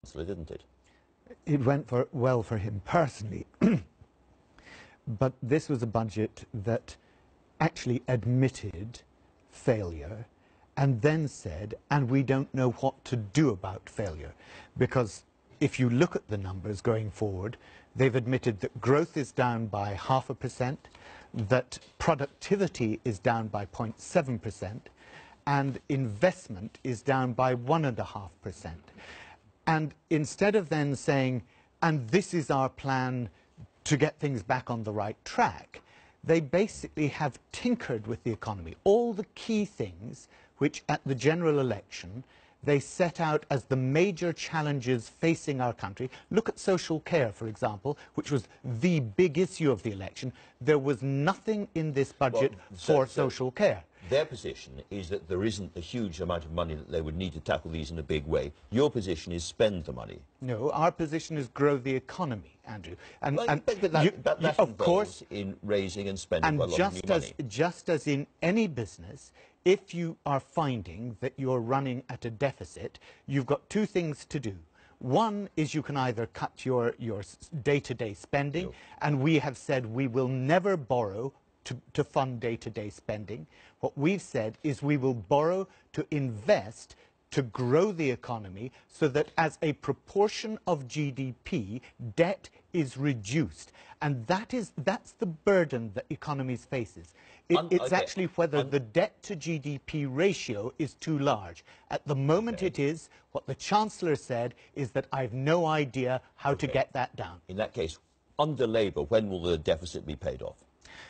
Chancellor, didn't it? It went well for him personally, but this was a budget that actually admitted failure and then said, and we don't know what to do about failure. Because if you look at the numbers going forward, they've admitted that growth is down by 0.5%, that productivity is down by 0.7%, and investment is down by 1.5%. And instead of then saying, and this is our plan to get things back on the right track, they basically have tinkered with the economy. All the key things which at the general election they set out as the major challenges facing our country. Look at social care, for example, which was the big issue of the election. There was nothing in this budget for social care. Their position is that there isn't a huge amount of money that they would need to tackle these in a big way. Your position is spend the money. No, our position is grow the economy, Andrew. And that of course, in raising and spending quite a lot of new money. Just as in any business, if you are finding that you're running at a deficit, you've got two things to do. One is you can either cut your day-to-day spending, and we have said we will never borrow to fund day-to-day spending. What we've said is we will borrow to invest to grow the economy so that as a proportion of GDP, debt is reduced. And that's the burden that economies faces. It's actually whether the debt to GDP ratio is too large. At the moment it is. What the Chancellor said is that I have no idea how to get that down. In that case, under Labour, when will the deficit be paid off?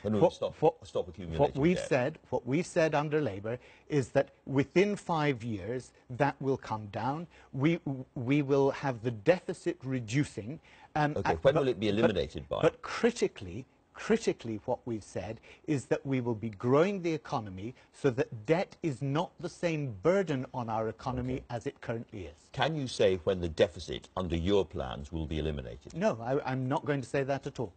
When will stop accumulating debt? What we've said under Labour is that within 5 years that will come down. We will have the deficit reducing. When will it be eliminated by? But critically, what we've said is that we will be growing the economy so that debt is not the same burden on our economy as it currently is. Can you say when the deficit under your plans will be eliminated? No, I'm not going to say that at all.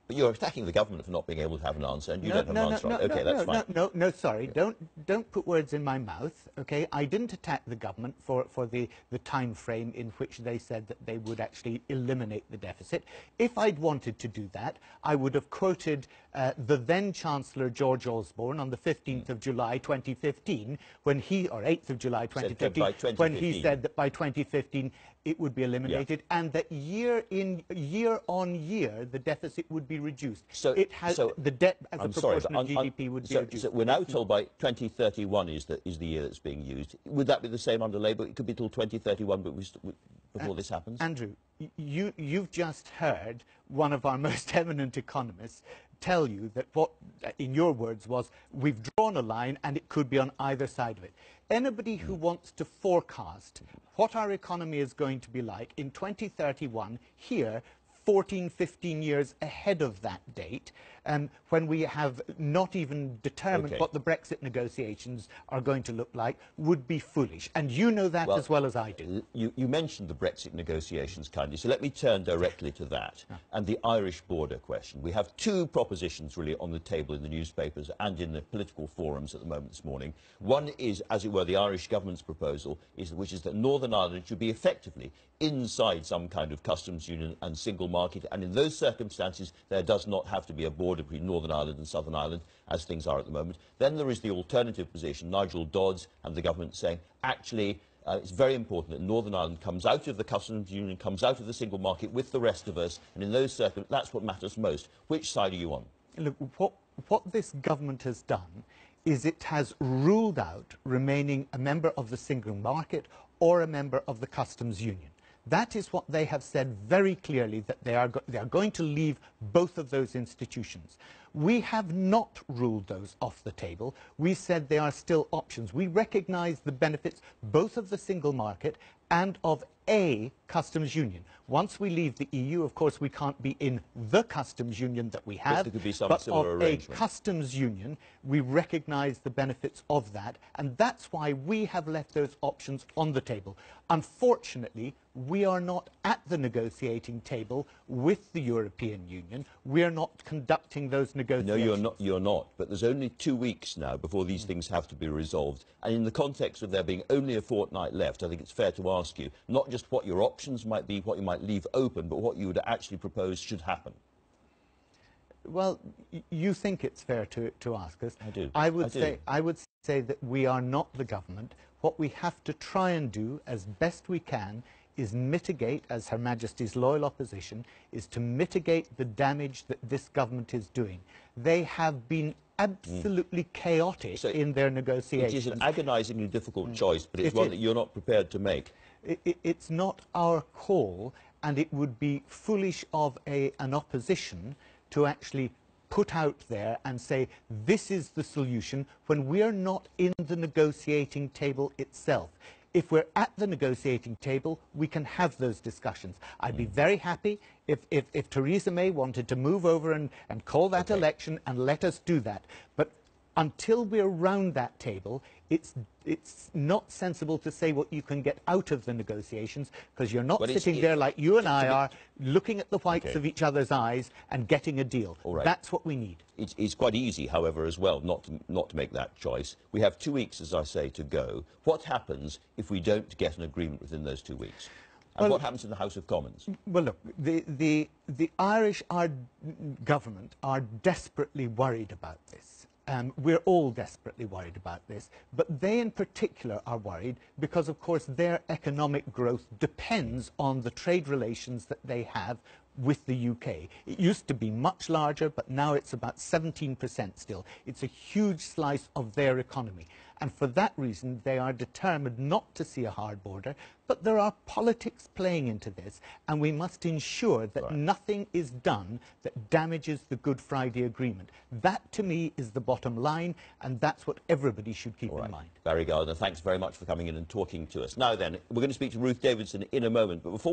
But you're attacking the government for not being able to have an answer, and you don't have an answer. Okay, that's fine. No, sorry. Don't put words in my mouth, okay? I didn't attack the government for the time frame in which they said that they would actually eliminate the deficit. If I'd wanted to do that, I would have quoted the then Chancellor George Osborne on the 15th of July 2015, when he, or 8th of July 2015, when he said that by 2015 it would be eliminated, and that year on year the deficit would be reduced. So the debt as a proportion of GDP would be reduced. So we're now told by 2031 is the year that's being used. Would that be the same under Labour? It could be till 2031, but before this happens. Andrew, you've just heard one of our most eminent economists tell you that what, in your words, was we've drawn a line and it could be on either side of it. Anybody who wants to forecast what our economy is going to be like in 2031 here, 14, 15 years ahead of that date, when we have not even determined what the Brexit negotiations are going to look like, would be foolish. And you know that as well as I do. You mentioned the Brexit negotiations kindly, so let me turn directly to that and the Irish border question. We have two propositions really on the table in the newspapers and in the political forums at the moment this morning. One is, as it were, the Irish government's proposal, which is that Northern Ireland should be effectively inside some kind of customs union and single market, and in those circumstances there does not have to be a border between Northern Ireland and Southern Ireland, as things are at the moment. Then there is the alternative position, Nigel Dodds and the government saying, actually, it's very important that Northern Ireland comes out of the customs union, comes out of the single market with the rest of us, and in those circumstances, that's what matters most. Which side are you on? Look, what this government has done is it has ruled out remaining a member of the single market or a member of the customs union. That is what they have said very clearly, that they are going to leave both of those institutions. We have not ruled those off the table. We said they are still options. We recognise the benefits both of the single market and of a customs union. Once we leave the EU, of course, we can't be in the customs union that we have, but of a customs union, we recognise the benefits of that, and that's why we have left those options on the table. Unfortunately, we are not at the negotiating table with the European Union. We are not conducting those negotiations. No, you're not. But there's only 2 weeks now before these things have to be resolved. And in the context of there being only a fortnight left, I think it's fair to ask you, not just just what your options might be, what you might leave open, but what you would actually propose should happen? Well, you think it's fair to ask us. I do. I would say that we are not the government. What we have to try and do as best we can is mitigate, as Her Majesty's loyal opposition, is to mitigate the damage that this government is doing. They have been absolutely chaotic in their negotiations. It is an agonisingly difficult choice, but it's one that you're not prepared to make. It's not our call, and it would be foolish of an opposition to actually put out there and say, this is the solution, when we're not in the negotiating table itself. If we're at the negotiating table, we can have those discussions. I'd be very happy if Theresa May wanted to move over and call that election and let us do that. But until we're round that table, it's not sensible to say what you can get out of the negotiations, because you're not sitting there like you and I are, looking at the whites of each other's eyes and getting a deal. That's what we need. It's quite easy, however, as well, not to make that choice. We have 2 weeks, as I say, to go. What happens if we don't get an agreement within those 2 weeks? And what happens in the House of Commons? Well, look, the Irish government are desperately worried about this. We're all desperately worried about this, but they in particular are worried because, of course, their economic growth depends on the trade relations that they have with the UK. It used to be much larger, but now it's about 17% still. It's a huge slice of their economy. And for that reason, they are determined not to see a hard border, but there are politics playing into this, and we must ensure that nothing is done that damages the Good Friday Agreement. That, to me, is the bottom line, and that's what everybody should keep in mind. Barry Gardiner, thanks very much for coming in and talking to us. Now then, we're going to speak to Ruth Davidson in a moment, but before